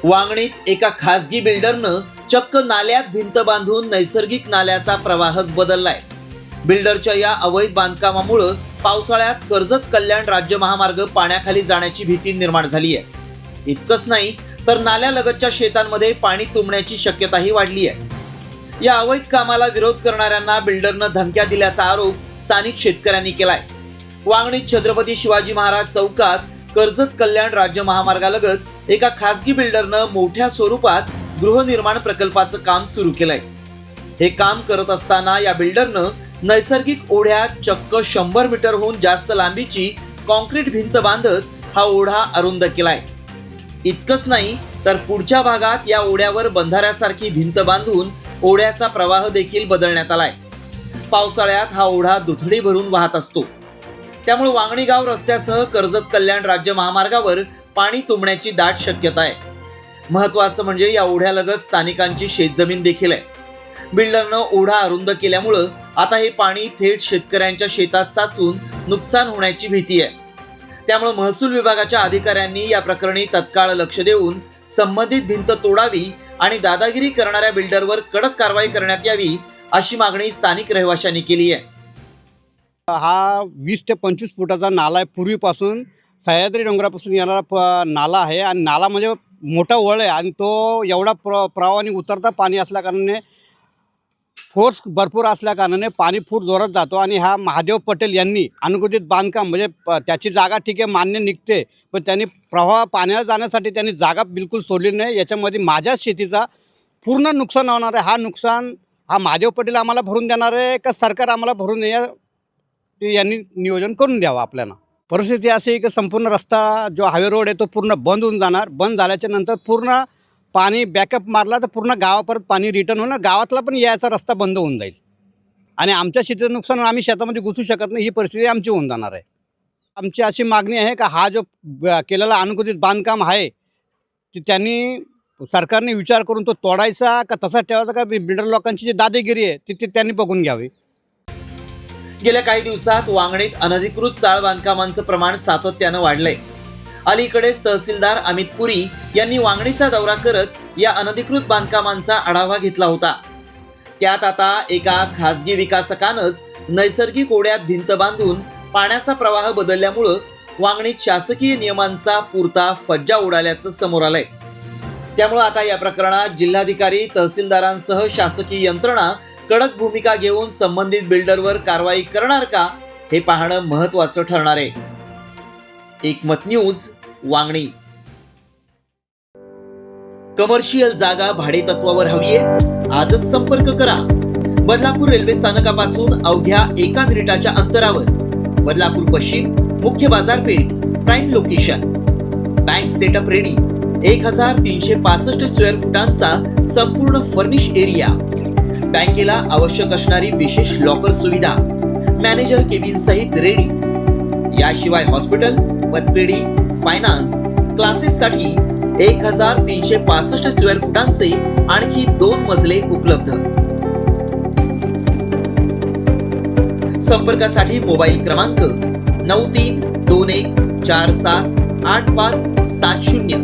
वांगणीत एका खासगी बिल्डरनं चक्क नाल्यात भिंत बांधून नैसर्गिक नाल्याचा प्रवाहच बदललाय। बिल्डरच्या या अवैध बांधकामामुळे पावसाळ्यात कर्जत कल्याण राज्य महामार्ग पाण्याखाली जाण्याची भीती निर्माण झाली आहे। इतकंच नाही तर नाल्यालगतच्या शेतांमध्ये पाणी तुंबण्याची शक्यताही वाढली आहे। या अवैध कामाला विरोध करणाऱ्यांना बिल्डरनं धमक्या दिल्याचा आरोप स्थानिक शेतकऱ्यांनी केलाय। वांगणीत छत्रपती शिवाजी महाराज चौकात कर्जत कल्याण राज्य महामार्गालगत एका खासगी बिल्डरनं मोठ्या स्वरूपात गृहनिर्माण प्रकल्पाचं काम सुरू केलंय। हे काम करत असताना या बिल्डरनं नैसर्गिक ओढ्यात चक्क 100 मीटरहून जास्त लांबीची कॉन्क्रीट भिंत बांधत हा ओढा अरुंद केलाय। इतकंच नाही तर पुढच्या भागात या ओढ्यावर बंधाऱ्यासारखी भिंत बांधून ओढ्याचा प्रवाह देखील बदलण्यात आलाय। पावसाळ्यात हा ओढा दुथडी भरून वाहत असतो, त्यामुळे वांगणी गाव रस्त्यासह कर्जत कल्याण राज्य महामार्गावर पाणी तुंबण्याची दाट शक्यता आहे। महत्त्वाचं म्हणजे या ओढ्यालगत स्थानिकांची शेतजमीन देखील आहे। बिल्डरनं ओढा अरुंद केल्यामुळे आता हे पाणी थेट शेतकऱ्यांच्या शेतात साचून नुकसान होण्याची भीती आहे। त्यामुळे महसूल विभागाच्या अधिकाऱ्यांनी या प्रकरणी तत्काळ लक्ष देऊन संबंधित भिंत तोडावी आणि दादागिरी करणाऱ्या बिल्डरवर कडक कारवाई करण्यात यावी अशी मागणी स्थानिक रहिवाशांनी केली आहे। हा 20 ते 25 फुटाचा नाला आहे। पूर्वीपासून सह्याद्री डोंगरापासून येणारा नाला आहे आणि नाला म्हणजे मोठा वळ आहे आणि तो एवढा प्रवाहाने उतरता पाणी असल्या कारणाने फोर्स भरपूर असल्या कारणाने पाणी फूट जोरात जातो आणि हा महादेव पटेल यांनी अनुकूलित बांधकाम म्हणजे त्याची जागा ठीक आहे मान्य निघते, पण त्यांनी प्रवाह पाण्याला जाण्यासाठी त्यांनी जागा बिलकुल सोडली नाही। याच्यामध्ये माझ्या शेतीचा पूर्ण नुकसान होणार आहे। हा नुकसान हा महादेव पटेल आम्हाला भरून देणार आहे का सरकार आम्हाला भरून ते यांनी नियोजन करून द्यावं आपल्याला। परिस्थिती अशी आहे की संपूर्ण रस्ता जो हायवे रोड आहे तो पूर्ण बंद होऊन जाणार। बंद झाल्याच्या नंतर पूर्ण पाणी बॅकअप मारला तर पूर्ण गावापर्यंत पाणी रिटर्न होणार, गावातला पण यायचा रस्ता बंद होऊन जाईल आणि आमच्या शेतीचं नुकसान आम्ही शेतामध्ये घुसू शकत नाही। ही परिस्थिती आमची होऊन जाणार आहे। आमची अशी मागणी आहे का हा जो केलेला अनुकूलित बांधकाम आहे ते त्यांनी सरकारने विचार करून तो तोडायचा का तसा ठेवायचा का बिल्डर लोकांची जी दादागिरी आहे ती त्यांनी बघून घ्यावी। गेल्या काही दिवसात वांगणीत अनधिकृत चाळ बांधकामांचं प्रमाण सातत्यानं वाढलंय। अलीकडेच तहसीलदार अमित पुरी यांनी वांगणीचा दौरा करत या अनधिकृत बांधकामांचा आढावा घेतला होता। त्यात आता एका खासगी विकासकानंच नैसर्गिक ओढ्यात भिंत बांधून पाण्याचा प्रवाह बदलल्यामुळे वांगणीत शासकीय नियमांचा पुरता फज्जा उडाल्याचं समोर आलंय। त्यामुळे आता या प्रकरणात जिल्हाधिकारी तहसीलदारांसह शासकीय यंत्रणा कडक भूमिका घेऊन संबंधित बिल्डरवर कारवाई करणार का हे पाहणं महत्त्वाचं ठरणार आहे। एकमत न्यूज वांगणी। कमर्शियल जागा भाडेतत्वावर हवीये? आजच संपर्क करा। बदलापूर रेल्वे स्थानकापासून अवघ्या 1 मिनिटाच्या अंतरावर बदलापूर पश्चिम मुख्य बाजारपेठ, prime location. Bank setup ready. 1365 square फुटांचा संपूर्ण फर्निश एरिया। बँकेला आवश्यक असणारी विशेष लॉकर सुविधा, मॅनेजर केबिन सहित रेडी। याशिवाय हॉस्पिटल, पतपेढी, फायनान्स, क्लासेस साठी 1365 स्क्वेअर फुटांचे आणखी 2 मजले उपलब्ध। संपर्कासाठी मोबाईल क्रमांक 9321478570।